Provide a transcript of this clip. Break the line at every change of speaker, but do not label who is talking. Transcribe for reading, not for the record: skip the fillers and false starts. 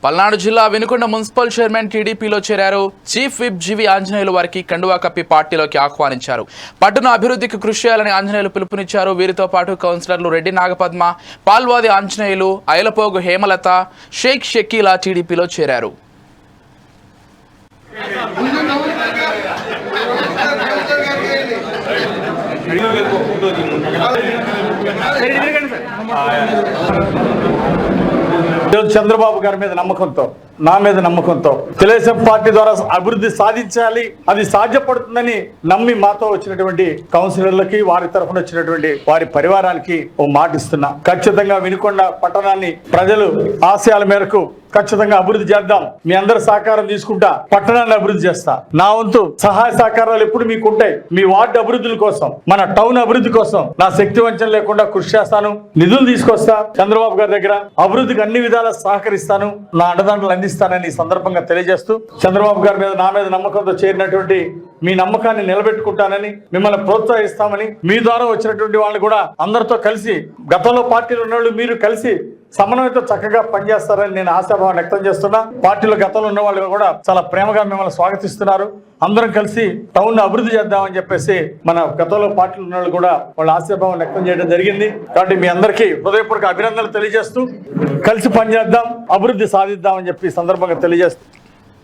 పల్నాడు జిల్లా Vinukonda municipal chairman టీడీపీలో చేరారు. చీఫ్ విప్ జీవి ఆంజనేయులు వారికి కండువా కప్పి పార్టీలోకి ఆహ్వానించారు. పట్టణ అభివృద్ధికి కృషి చేయాలని ఆంజనేయులు పిలుపునిచ్చారు. వీరితో పాటు కౌన్సిలర్లు రెడ్డి నాగపద్మ, పాల్వాది ఆంజనేయులు, ఐలపోగు హేమలత, షేక్ షకీలా టీడీపీలో చేరారు.
చంద్రబాబు గారి మీద నమ్మకంతో, నా మీద నమ్మకంతో తెలుగుదేశం పార్టీ ద్వారా అభివృద్ధి సాధించాలి, అది సాధ్యపడుతుందని నమ్మి మాతో వచ్చినటువంటి కౌన్సిలర్లకి, వారి తరఫున వచ్చినటువంటి వారి పరివారానికి ఓ మాట ఇస్తున్నా. ఖచ్చితంగా వినుకొండ పట్టణాన్ని ప్రజలు ఆశయాల మేరకు ఖచ్చితంగా అభివృద్ధి చేద్దాం. మీ అందరి సహకారం తీసుకుంటా పట్టణాన్ని అభివృద్ధి చేస్తా. నా వంతు సహాయ సహకారాలు ఎప్పుడు మీకు ఉంటాయి. మీ వార్డు అభివృద్ధుల కోసం, మన టౌన్ అభివృద్ధి కోసం నా శక్తి వంచన లేకుండా కృషి చేస్తాను. నిధులు తీసుకొస్తా. చంద్రబాబు గారి దగ్గర అభివృద్ధికి అన్ని విధాలా సహకరిస్తాను. నా అండదండలు అందిస్తానని ఈ సందర్భంగా తెలియజేస్తూ, చంద్రబాబు గారి మీద, నా మీద నమ్మకంతో చేరినటువంటి మీ నమ్మకాన్ని నిలబెట్టుకుంటానని, మిమ్మల్ని ప్రోత్సహిస్తామని, మీ ద్వారా వచ్చినటువంటి వాళ్ళు కూడా అందరితో కలిసి, గతంలో పార్టీలో ఉన్న వాళ్ళు మీరు కలిసి సమన్వయంతో చక్కగా పనిచేస్తారని నేను ఆశాభావం వ్యక్తం చేస్తున్నా. పార్టీలో గతంలో ఉన్న వాళ్ళు కూడా చాలా ప్రేమగా మిమ్మల్ని స్వాగతిస్తున్నారు. అందరం కలిసి టౌన్ అభివృద్ధి చేద్దామని చెప్పేసి మన గతంలో పార్టీలో ఉన్న వాళ్ళు కూడా వాళ్ళ ఆశాభావం వ్యక్తం చేయడం జరిగింది. కాబట్టి మీ అందరికీ హృదయపూర్వక అభినందనలు తెలియజేస్తూ కలిసి పనిచేద్దాం, అభివృద్ధి సాధిద్దామని చెప్పి సందర్భంగా తెలియజేస్తూ